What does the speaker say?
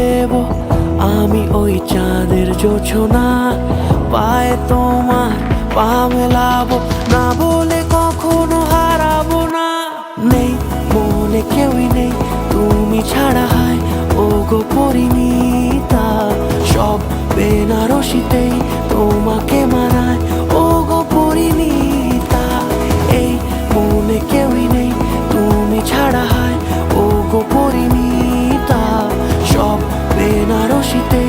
দেব আমি ওই চাঁদের জোছনা, পায়ে তোমার পা মেলাবো, না বলে কখনো হারাবো না। নেই মনে কেউই নেই তুমি ছাড়া, হায় ও গো পরিণীতা, সব বেনারসিতেই তোমাকে মানায় ও গো পরিণীতা। এই মনে কেউই নেই তুমি ছাড়া, হায় ও গো পরিণীতা, সব বেনারসিতে